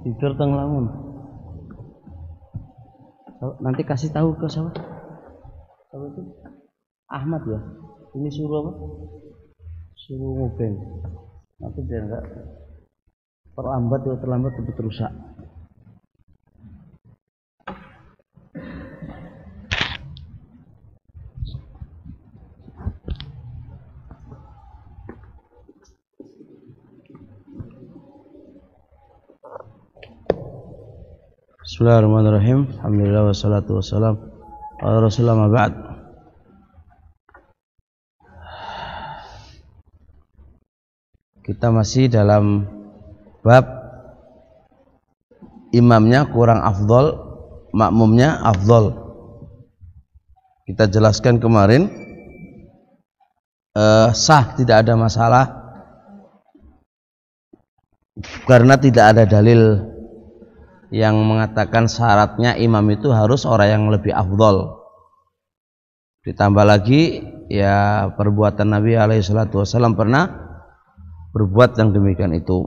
Tidur teng lamun. Nanti kasih tahu ke siapa? Siapa itu? Ahmad ya. Ini suruh apa? Suruh ngobeng. Nanti dia enggak terlambat ya, terlambat betul rusak. Bismillahirrahmanirrahim. Alhamdulillah wassalatu wassalam ala Rasulillah ma ba'd. Kita masih dalam bab imamnya kurang afdol, makmumnya afdol. Kita jelaskan kemarin sah, tidak ada masalah karena tidak ada dalil yang mengatakan syaratnya imam itu harus orang yang lebih afdol. Ditambah lagi ya perbuatan Nabi SAW pernah berbuat yang demikian itu.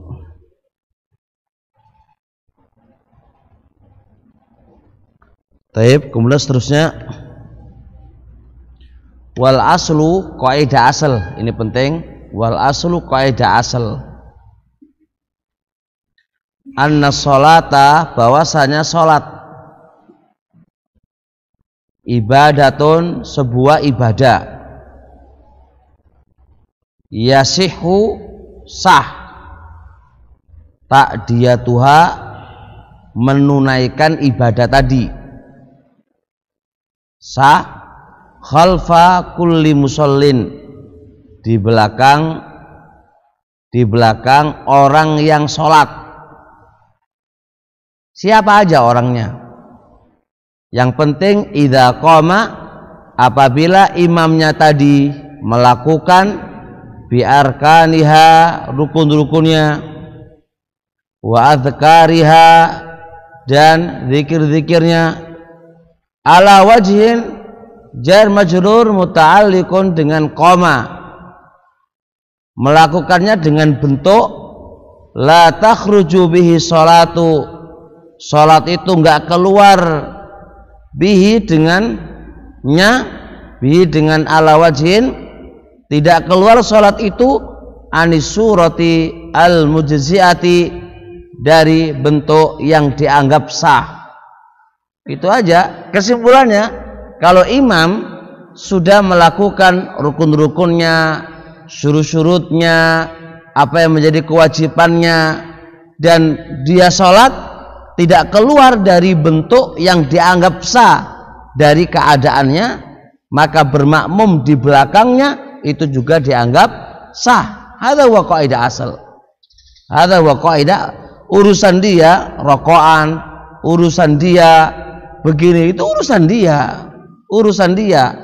Taib, kemudian seterusnya wal aslu kaidah asal, ini penting, wal aslu kaidah asal. Anna sholata, bahwasanya sholat ibadatun, sebuah ibadah, yasihu, sah, ta'diyatuha, menunaikan ibadah tadi, sah, khalfa kulli musallin, di belakang orang yang sholat. Siapa aja orangnya, yang penting idza qama, apabila imamnya tadi melakukan bi arkaniha, rukun-rukunnya, wa adzkariha, dan zikir-zikirnya, ala wajhin jar majrur muta'alliqun, dengan qama, melakukannya dengan bentuk la takhruju bihi sholatu, sholat itu enggak keluar bihi, dengan ala wajhin, tidak keluar sholat itu anis surati al mujziati, dari bentuk yang dianggap sah. Itu aja kesimpulannya. Kalau imam sudah melakukan rukun-rukunnya, syurut-syurutnya, apa yang menjadi kewajibannya, dan dia sholat tidak keluar dari bentuk yang dianggap sah dari keadaannya, maka bermakmum di belakangnya itu juga dianggap sah. Hadza wa qaidah asal. Hadza wa qaidah, urusan dia rokoan, urusan dia begini, itu urusan dia.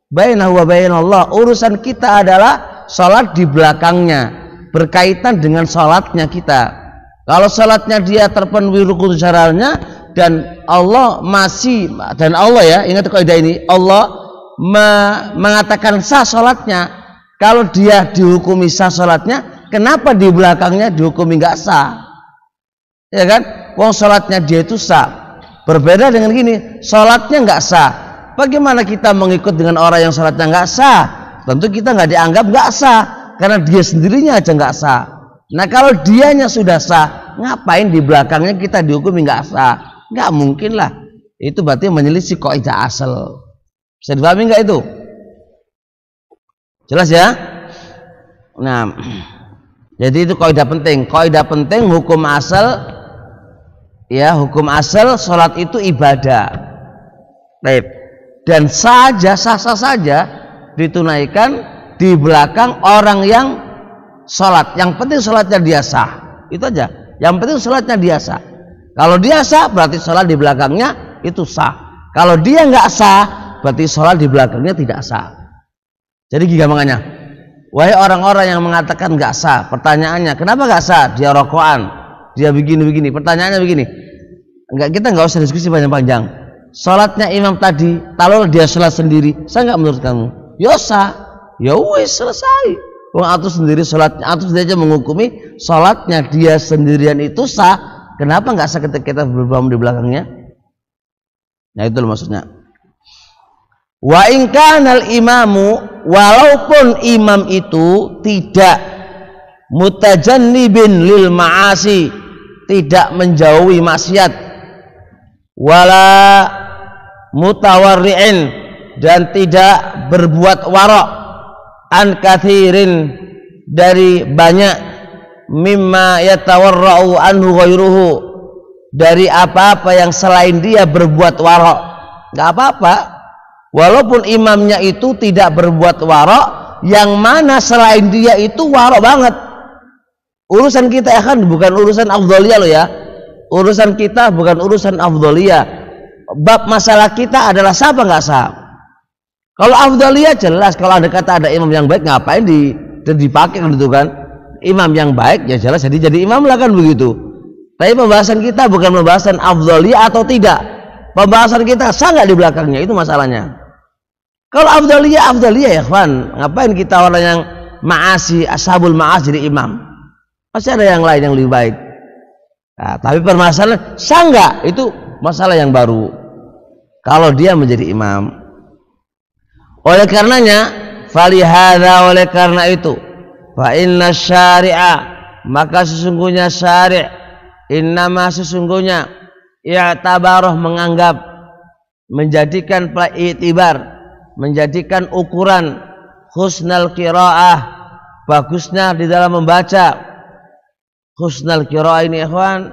Bainahu wa bainallah, urusan kita adalah salat di belakangnya, berkaitan dengan salatnya kita. Kalau salatnya dia terpenuhi rukun syaratnya, dan Allah ya, ingat kaidah ini, Allah mengatakan sah salatnya. Kalau dia dihukumi sah salatnya, kenapa di belakangnya dihukumi enggak sah? Ya kan? Wong salatnya dia itu sah. Berbeda dengan gini, salatnya enggak sah. Bagaimana kita mengikut dengan orang yang salatnya enggak sah? Tentu kita enggak dianggap enggak sah, karena dia sendirinya aja enggak sah. Nah, kalau dianya sudah sah, ngapain di belakangnya kita dihukumi enggak sah? Enggak mungkin lah. Itu berarti menyelisih kaidah asal. Bisa dipahami enggak itu? Jelas ya? Nah, jadi itu kaidah penting. Kaidah penting hukum asal, ya, hukum asal salat itu ibadah. Baik. Dan sah saja ditunaikan di belakang orang yang sholat. Yang penting sholatnya dia sah, itu aja. Yang penting sholatnya dia sah. Kalau dia sah, berarti sholat di belakangnya itu sah. Kalau dia nggak sah, berarti sholat di belakangnya tidak sah. Jadi gampangannya, wahai orang-orang yang mengatakan nggak sah, pertanyaannya, kenapa nggak sah? Dia rokokan, dia begini. Pertanyaannya begini, kita nggak usah diskusi panjang-panjang. Sholatnya imam tadi, kalau dia sholat sendiri, sah nggak menurut kamu? Ya sah, ya wes selesai. Wong atus sendiri sholatnya, atus dia aja menghukumi sholatnya dia sendirian itu sah, kenapa nggak sah ketika kita bermakmum di belakangnya? Nah itu maksudnya. Wa in kanal imamu, walaupun imam itu tidak mutajannibin lil ma'asi, tidak menjauhi maksiat, wala mutawarri'in, dan tidak berbuat warok, an kathirin, dari banyak, mimma yatawarra'u anhu ghairuhu, dari apa-apa yang selain dia berbuat warok, nggak apa-apa. Walaupun imamnya itu tidak berbuat warok, yang mana selain dia itu warok banget. Urusan kita ya kan bukan urusan afdholiyah loh ya. Urusan kita bukan urusan afdholiyah. Bab masalah kita adalah sah apa nggak sah. Kalau afdholiyah jelas, kalau ada kata ada imam yang baik, ngapain dipakai gitu kan. Imam yang baik ya jelas jadi imam lah kan begitu. Tapi pembahasan kita bukan pembahasan afdholiyah atau tidak. Pembahasan kita sah nggak di belakangnya, itu masalahnya. Kalau afdholiyah ya kawan, ngapain kita orang yang ma'asi, ashabul ma'asi jadi imam? Pasti ada yang lain yang lebih baik. Nah, tapi permasalahan sah nggak, itu masalah yang baru. Kalau dia menjadi imam, oleh karenanya, falihada, oleh karena itu, fa inna syari'a, maka sesungguhnya syari', innama sesungguhnya, i'tabaroh menganggap, menjadikan i'tibar, menjadikan ukuran husnal qiraah, bagusnya di dalam membaca. Husnal qiraah ini ikhwan,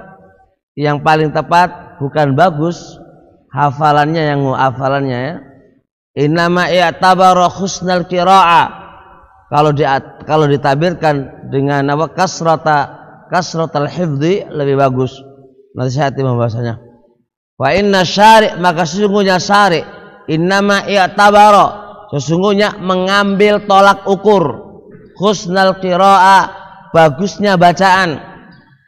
yang paling tepat bukan bagus hafalannya, yang hafalannya ya. Innama i'tabara husnal qiraah, kalau ditabirkan dengan apa, kasratal hifdzi lebih bagus. Nanti saya hati membahasanya. Wa inna syari', maka sesungguhnya syari', innama i'tabara, sesungguhnya mengambil tolak ukur husnal qiraah, bagusnya bacaan,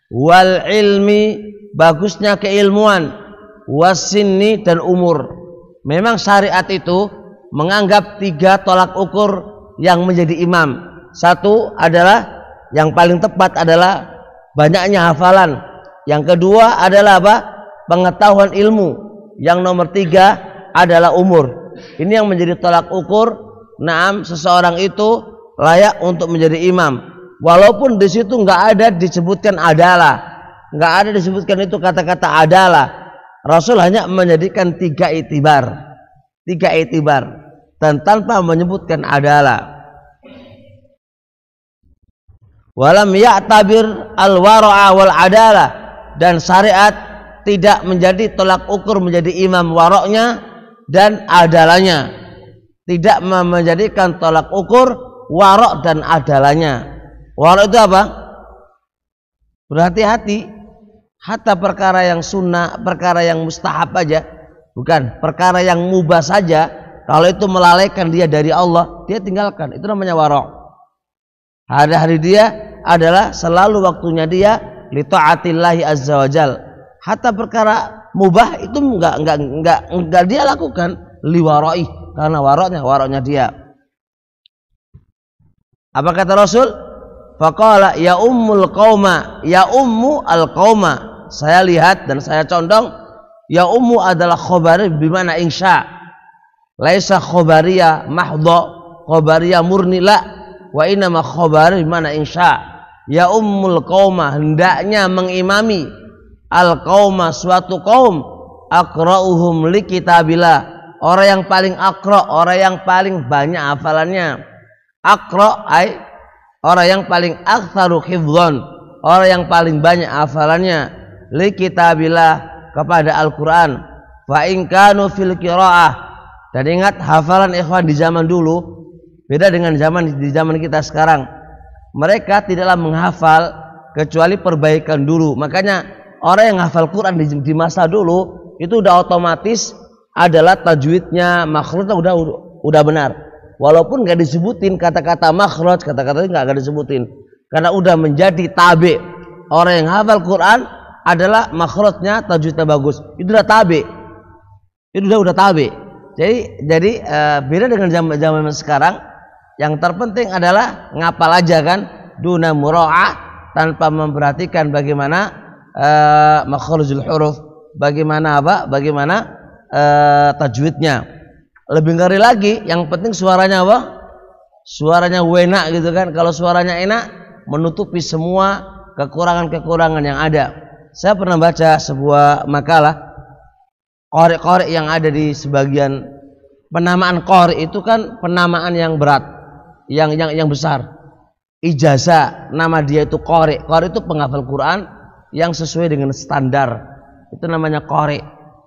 wal ilmi, bagusnya keilmuan, wasinni, dan umur. Memang syariat itu menganggap 3 tolak ukur yang menjadi imam. Satu adalah yang paling tepat adalah banyaknya hafalan. Yang kedua adalah apa? Pengetahuan ilmu. Yang nomor 3 adalah umur. Ini yang menjadi tolak ukur. Naam, seseorang itu layak untuk menjadi imam. Walaupun di situ nggak ada disebutkan adalah, nggak ada disebutkan itu kata-kata adalah. Rasul hanya menjadikan 3 itibar, dan tanpa menyebutkan adalah. Walam ya'tabir al-wara'a wal adalah, dan syariat tidak menjadi tolak ukur menjadi imam waroknya dan adalahnya, tidak menjadikan tolak ukur warok dan adalahnya. Warok itu apa? Berhati-hati, hatta perkara yang sunnah, perkara yang mustahab aja, bukan perkara yang mubah saja, kalau itu melalaikan dia dari Allah, dia tinggalkan. Itu namanya warok. Hari-hari dia adalah selalu waktunya dia li ta'atillahi azza wajal. Hatta perkara mubah itu enggak dia lakukan liwaroi, karena waroknya dia. Apa kata Rasul? Faqala ya ummul qauma, ya ummu al qauma. Saya lihat dan saya condong ya ummu adalah khabari bimana insya. Laisa khabariyah mahdha, khabariyah murni la, wa inama khabari bimana insya. Ya ummul qauma, hendaknya mengimami al qauma, suatu kaum, aqra'uhum li kitabillah, orang yang paling aqra', orang yang paling banyak hafalannya. Aqra' ay orang yang paling aktsaru hifdzan, orang yang paling banyak hafalannya, li kitabillah, kepada Al-Qur'an. Fa in kanu fil qiraah, dan ingat hafalan ikhwan di zaman dulu beda dengan di zaman kita sekarang. Mereka tidaklah menghafal kecuali perbaikan dulu. Makanya orang yang hafal Quran di masa dulu itu udah otomatis adalah tajwidnya, makhrajnya udah benar. Walaupun nggak disebutin kata-kata makhraj, kata-kata nggak disebutin, karena udah menjadi tabi. Orang yang hafal Quran adalah makhrajnya, tajwidnya bagus, itu udah tabi. Itu udah tabi. Jadi beda dengan zaman sekarang. Yang terpenting adalah ngapal aja kan, duna mura'ah, tanpa memperhatikan bagaimana makharijul huruf, bagaimana tajwidnya. Lebih ngeri lagi, yang penting suaranya suaranya enak gitu kan. Kalau suaranya enak, menutupi semua kekurangan-kekurangan yang ada. Saya pernah baca sebuah makalah qari yang ada di sebagian. Penamaan qari itu kan penamaan yang berat, yang besar. Ijazah, nama dia itu qari. Qari itu penghafal Quran yang sesuai dengan standar. Itu namanya qari.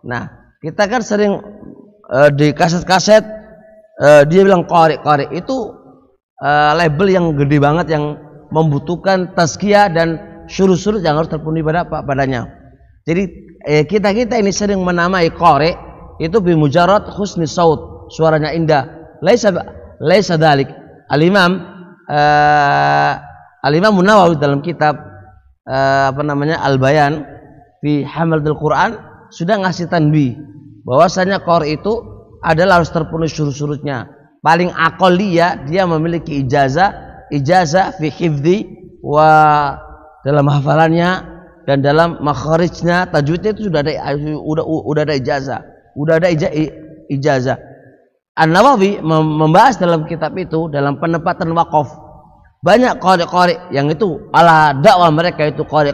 Nah, kita kan sering di kaset-kaset dia bilang qari itu label yang gede banget, yang membutuhkan tazkiyah dan syurut-syurut yang harus terpenuhi padanya. Jadi kita ini sering menamai qari itu bimujarrad husni saut, suaranya indah. Laisa dzalik. Al-Imam An-Nawawi dalam kitab Al-Bayan fi Hamalatul Quran sudah ngasih tanbih bahwasanya qari itu adalah harus terpenuhi syurut-syurutnya. Paling aqalliyah dia memiliki ijazah fi hifdzi wa dalam hafalannya dan dalam makharijnya, tajwidnya itu sudah ada ijazah. An-Nawawi membahas dalam kitab itu dalam penempatan waqaf. Banyak qari yang itu ala dakwah mereka itu qari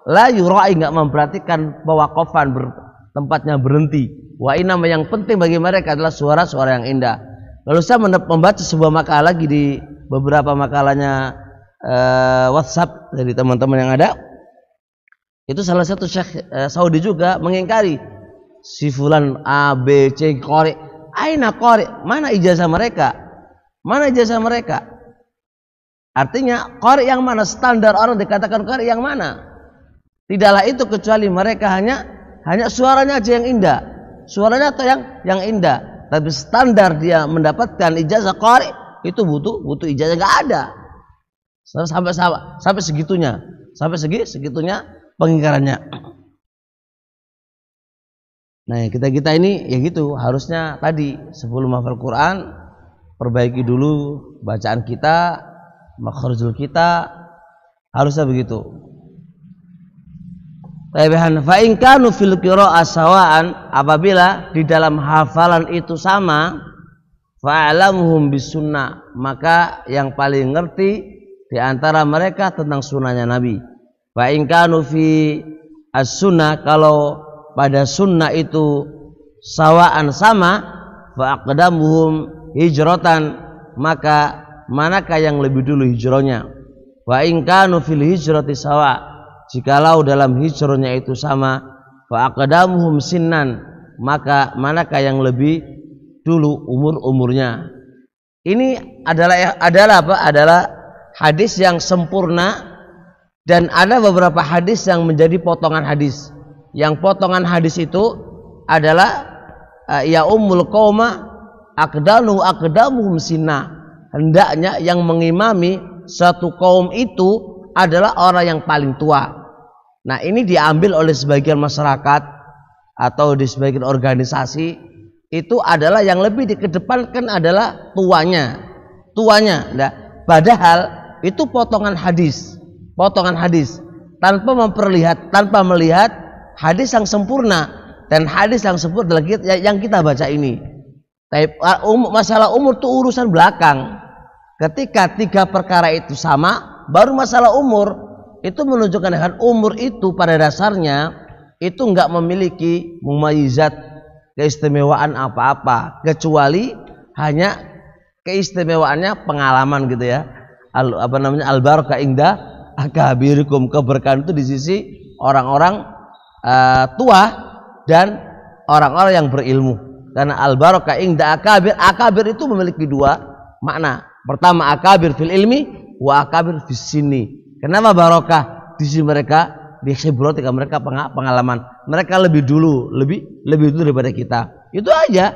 la yurai, enggak memperhatikan pewaqafan tempatnya berhenti. Wa inama yang penting bagi mereka adalah suara-suara yang indah. Lalu saya membaca sebuah makalah lagi di beberapa makalahnya WhatsApp dari teman-teman yang ada. Itu salah satu Syekh Saudi juga mengingkari si fulan A, B, C qari. Aina qari? Mana ijazah mereka? Artinya qari yang mana? Standar orang dikatakan qari yang mana? Tidaklah itu kecuali mereka hanya suaranya aja yang indah. Suaranya atau yang indah. Tapi standar dia mendapatkan ijazah qari itu butuh ijazah, enggak ada. Sampai segitunya. Segitunya pengingkarannya. Nah, kita ini ya gitu, harusnya tadi sebelum hafal Quran perbaiki dulu bacaan kita, makharijul kita, harusnya begitu. Fa in kanu fil qira'ah sawaan, apabila di dalam hafalan itu sama, fa'lamuhum bisunnah, maka yang paling ngerti di antara mereka tentang sunnahnya Nabi. Fa in kanu fi as-sunnah, kalau pada sunnah itu sawaan sama, fa aqdamuhum hijratan, maka manakah yang lebih dulu hijrahnya? Wa in kanu fil hijrati sawa, jikalau dalam hijrahnya itu sama, fa aqdamuhum sinnan, maka manakah yang lebih dulu umurnya? Ini adalah hadis yang sempurna, dan ada beberapa hadis yang menjadi potongan hadis. Yang potongan hadis itu adalah ya ummul qauma aqdamuhum sinna. Hendaknya yang mengimami satu kaum itu adalah orang yang paling tua. Nah, ini diambil oleh sebagian masyarakat atau di sebagian organisasi, itu adalah yang lebih dikedepankan adalah tuanya. Nah, padahal itu potongan hadis tanpa melihat hadis yang sempurna, dan hadis yang sempurna adalah yang kita baca ini. Masalah umur itu urusan belakang. Ketika tiga perkara itu sama, baru masalah umur. Itu menunjukkan dengan umur itu pada dasarnya itu enggak memiliki mumayizat, keistimewaan apa-apa, kecuali hanya keistimewaannya pengalaman gitu ya. Al-barakah inda akabirikum, keberkahan itu di sisi orang-orang tua dan orang-orang yang berilmu. Karena al-barakah inda akabir itu memiliki dua makna. Pertama, akabir fil ilmi wa akabir fis sinni. Kenapa barokah? Di sisi mereka, di khibrat mereka pengalaman. Mereka lebih dulu daripada kita. Itu aja.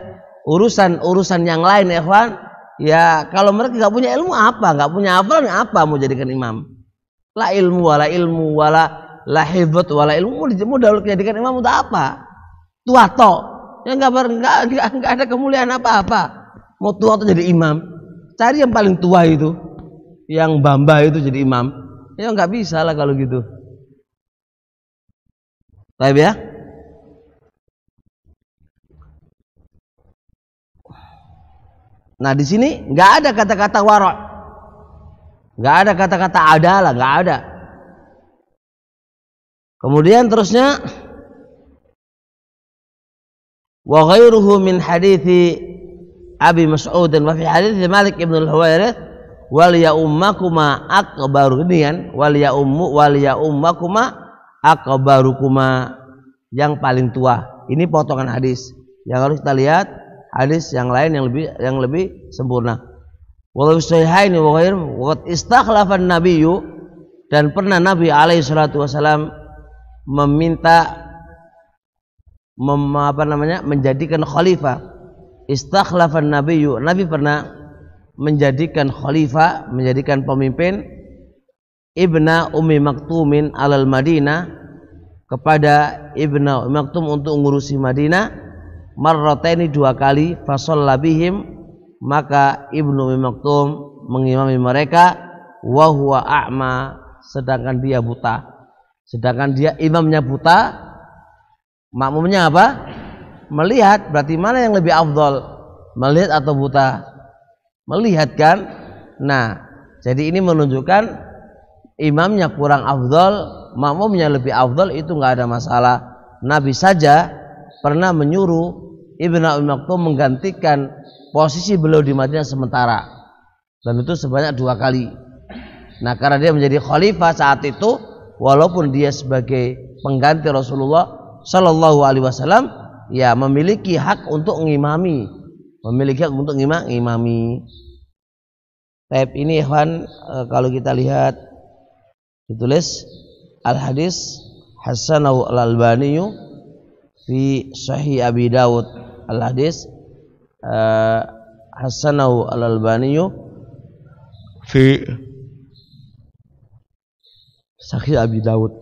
Urusan yang lain, ikhwan. Ya, kalau mereka enggak punya ilmu apa? Enggak punya hafalan apa mau jadikan imam? La ilmu wala la hifdz wala ilmu, mau jadikan imam untuk apa? Tua tok. Ya enggak ada kemuliaan apa-apa. Mau tua atau jadi imam? Cari yang paling tua itu, yang bamba itu jadi imam. Ya nggak bisa lah kalau gitu. Baik ya. Nah di sini nggak ada kata-kata wara', nggak ada kata-kata adalah, nggak ada. Kemudian terusnya wa ghairuhu min hadithi Abi Mas'ud wa fi hadits Malik ibn al-Huwairits wal ya ummakuma akbaru nian wal ya ummakuma akbarukuma, yang paling tua. Ini potongan hadis yang harus kita lihat, hadis yang lain yang lebih sempurna. Wa sahihaini wa ghair wa istakhlafa an-nabiyyu, dan pernah Nabi alaihi salatu wasalam meminta menjadikan khalifah. Istakhlafan nabiyyu, Nabi pernah menjadikan khalifah, menjadikan pemimpin Ibna Ummi Maktumin alal Madinah, kepada Ibna Ummi Maktum untuk mengurusi Madinah, marrataini 2 kali, fasalla bihim, maka Ibnu Ummi Maktum mengimami mereka, wa huwa a'ma, sedangkan dia buta. Sedangkan dia imamnya buta, makmumnya apa? Melihat. Berarti mana yang lebih afdal, melihat atau buta? Melihat kan? Nah, jadi ini menunjukkan imamnya kurang afdal, makmumnya lebih afdal, itu nggak ada masalah. Nabi saja pernah menyuruh Ibnu Ummi Maktum menggantikan posisi beliau di Madinah sementara, dan itu sebanyak 2 kali. Nah, karena dia menjadi khalifah saat itu, walaupun dia sebagai pengganti Rasulullah Shallallahu Alaihi Wasallam, ya memiliki hak untuk ngimami, ngimami. Tab ini ikhwan, kalau kita lihat ditulis al hadis hasanahu al albani fi sahih Abi Dawud, al hadis hasanahu al albani fi sahih Abi Dawud.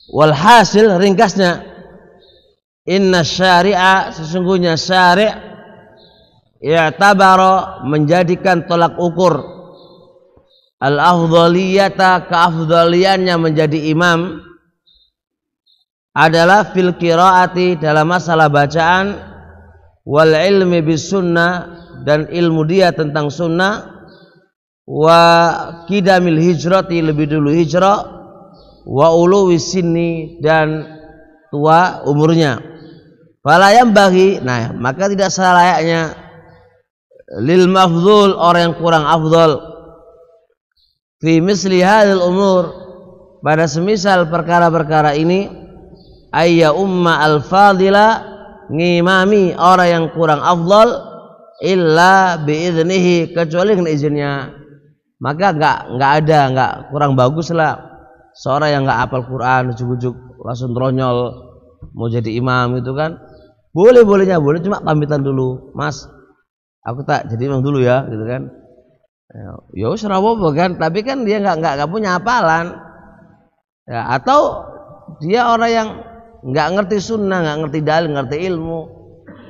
Walhasil, ringkasnya, inna syari'a, sesungguhnya syari' i'tabara, menjadikan tolak ukur al-afdhaliyata, keafdaliannya menjadi imam, adalah fil qiraati, dalam masalah bacaan, wal ilmi bis sunnah, dan ilmu dia tentang sunnah, wa qidamil hijrati, lebih dulu hijrah, wa uluwi sinni, dan tua umurnya. Fala yambaghi, nah maka tidak selayaknya, lil mafdhul, orang yang kurang afdal, fi misli hadhil umur, pada semisal perkara-perkara ini, ayya umma al fadila, ngimami orang yang kurang afdal, illa biiznihi, kecuali dengan izinnya. Maka enggak kurang bagus lah seorang yang enggak hafal Quran ujuk-ujuk langsung tronyol mau jadi imam itu kan. Boleh, cuma pamitan dulu, Mas, aku tak jadi imam dulu ya, gitu kan. Ya wis ora apa kan, tapi kan dia enggak punya hafalan. Ya, atau dia orang yang enggak ngerti sunnah, enggak ngerti dalil, ngerti ilmu,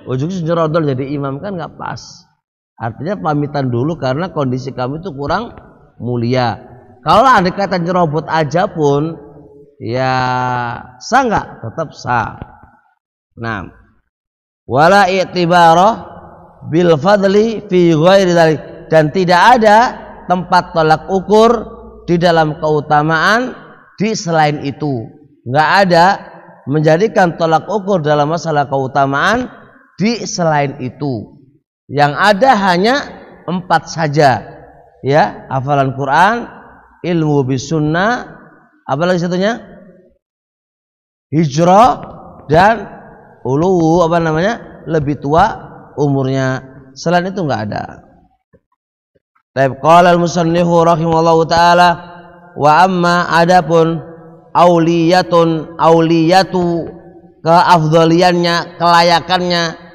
ujuk-ujuk nyerodol jadi imam, kan enggak pas. Artinya pamitan dulu karena kondisi kamu itu kurang mulia. Kalau ada kata nyerobot aja pun, ya sah nggak? Tetap sah. Nah, wala i'tibarah bil fadli fi ghairi dzalik, dan tidak ada tempat tolak ukur di dalam keutamaan di selain itu. Nggak ada menjadikan tolak ukur dalam masalah keutamaan di selain itu. Yang ada hanya 4 saja, ya, hafalan Quran, ilmu bis sunnah, apalagi satunya, hijrah, dan ulu lebih tua umurnya. Selain itu enggak ada. Taib qala al-musannifu rahimallahu taala, wa amma, adapun auliyatu, keafdaliannya, kelayakannya,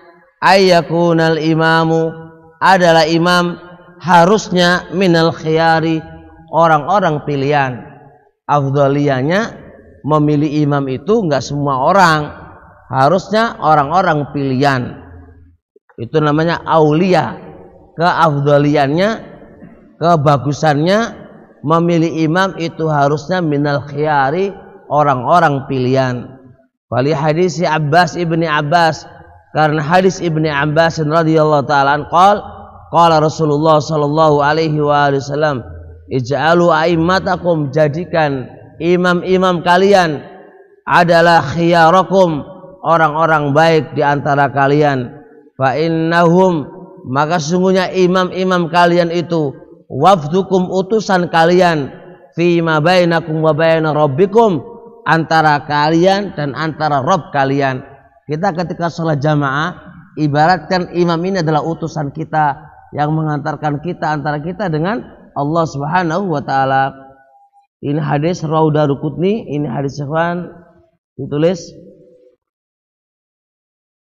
ayyakunal imamu, adalah imam harusnya minal khiyari, orang-orang pilihan. Afdaliyahnya memilih imam itu enggak semua orang, harusnya orang-orang pilihan. Itu namanya aulia. Keafdaliannya, kebagusannya memilih imam itu harusnya minal khiyari, orang-orang pilihan. Wali hadis Abbas ibni Abbas, karena hadis ibni Abbas radhiyallahu taala qala Rasulullah sallallahu alaihi wasallam, ij'alu a'immatakum, jadikan imam-imam kalian adalah khiyarakum, orang-orang baik di antara kalian. Fa innahum, maka sungguhnya imam-imam kalian itu wafdukum, utusan kalian, fi ma bainakum wa baina rabbikum, antara kalian dan antara Rabb kalian. Kita ketika sholat jamaah ibaratkan imam ini adalah utusan kita yang mengantarkan kita antara kita dengan Allah Subhanahu wa taala. Ini hadis rawahu Daruqutni, ini hadis ikhwan ditulis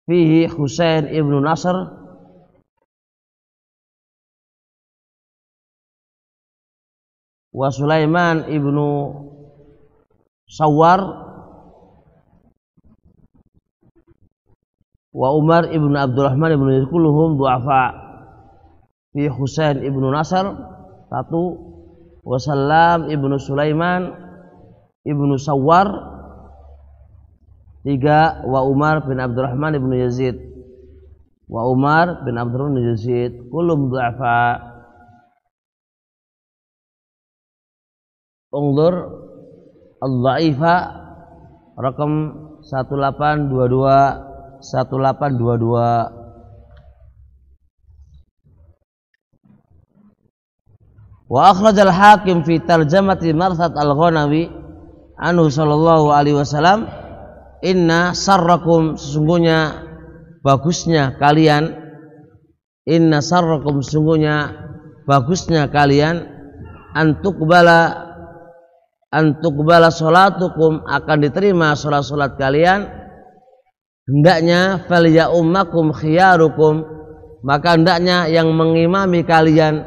fihi Husain ibnu Nasr wa Sulaiman ibnu Sawar wa Umar ibnu Abdurrahman ibnu Yazid, kulluhum du'afa. Fi Husain ibnu Nasr 1, wa Salam ibnu Sulaiman ibnu Sawar 3, wa Umar bin Abdurrahman ibnu Yazid, wa Umar bin Abdurrahman ibnu Yazid, kulluhum du'afa. Ungdur Al-Dha'ifa rakam 1822. Wa akhrajal Hakim fi tarjamati Marsad Al-Ghanawi anhu sallallahu alaihi wasallam, inna sarrakum, sesungguhnya bagusnya kalian, inna sarrakum, sesungguhnya bagusnya kalian, antukbala sholatukum, akan diterima sholat-sholat kalian, hendaknya falya'ummakum khiyarukum, maka hendaknya yang mengimami kalian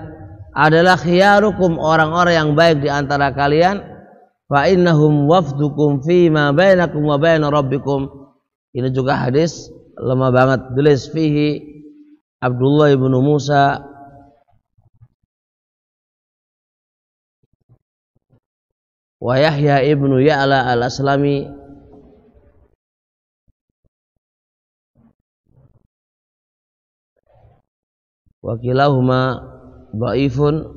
adalah khiyarukum, orang-orang yang baik di antara kalian. Fa innahum wafdukum fi ma bainakum wa baina rabbikum. Ini juga hadis lemah banget. Tulis fihi Abdullah ibnu Musa wa Yahya ibnu Ya'la al-Aslami wa kilahuma dhaifun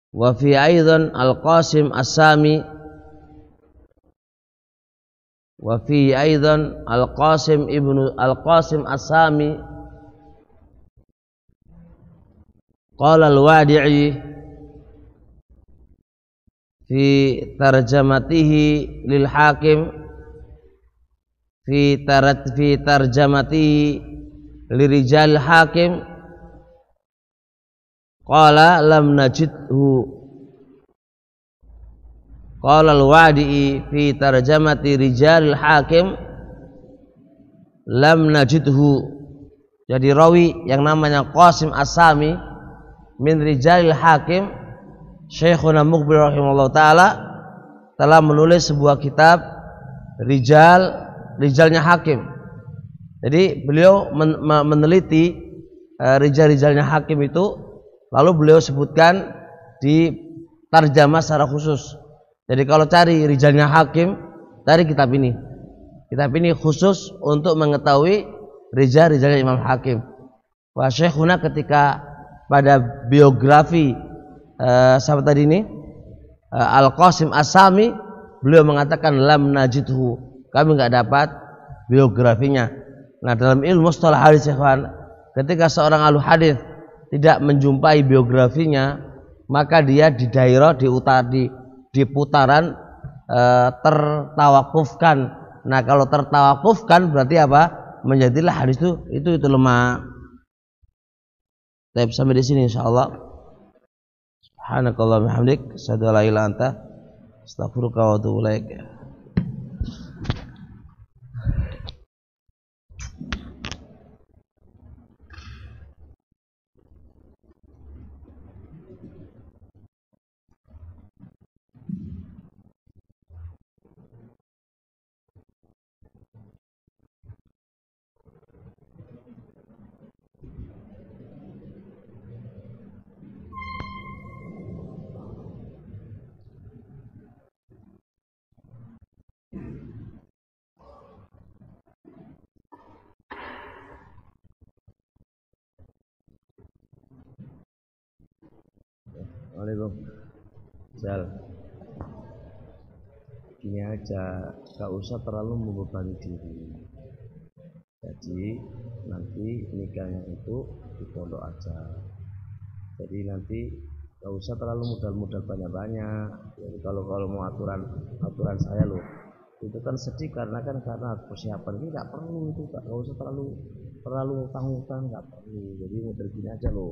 wa fi aidan al-Qasim as-Sami wa fi aidan al-Qasim ibnu al-Qasim as-Sami qala al-Wadi'i fi tarjamatihi lil Hakim, fi tarjamatihi lirijal Hakim, qala lam najidhu, qala al-Wadi'i fi tarjamati rijal Hakim lam najidhu. Jadi rawi yang namanya Qasim As-Sami min rijalil Hakim, Syekhuna Muqbil rahimahullah ta'ala telah menulis sebuah kitab rijalnya Hakim. Jadi beliau meneliti rijal-rijalnya Hakim itu, lalu beliau sebutkan di tarjamah secara khusus. Jadi kalau cari rijalnya Hakim, cari kitab ini. Kitab ini khusus untuk mengetahui rijal-rijalnya Imam Hakim. Wa Syekhuna ketika pada biografi sahabat tadi ini Al-Qasim As-Sami, beliau mengatakan lam najidhu, kami enggak dapat biografinya. Nah, dalam ilmu mustalah hadis ketika seorang ahli hadis tidak menjumpai biografinya, maka dia di daerah di putaran tertawakufkan. Nah, kalau tertawakufkan berarti apa? Menjadilah hadis itu lemah. Baik, sampai di sini insyaallah. Subhanakallah bihamdik, asyhadu an la ilaha illa anta, astaghfiruka wa atubu ilaik. Waalaikumsalam. Jal, gini aja, gak usah terlalu membebani diri. Jadi nanti nikahnya itu di pondok aja. Jadi nanti gak usah terlalu modal-modal banyak-banyak. Jadi kalau mau aturan saya loh, itu kan sedih karena persiapan ini nggak perlu, itu nggak usah terlalu utang-utang, nggak perlu. Jadi model gini aja loh.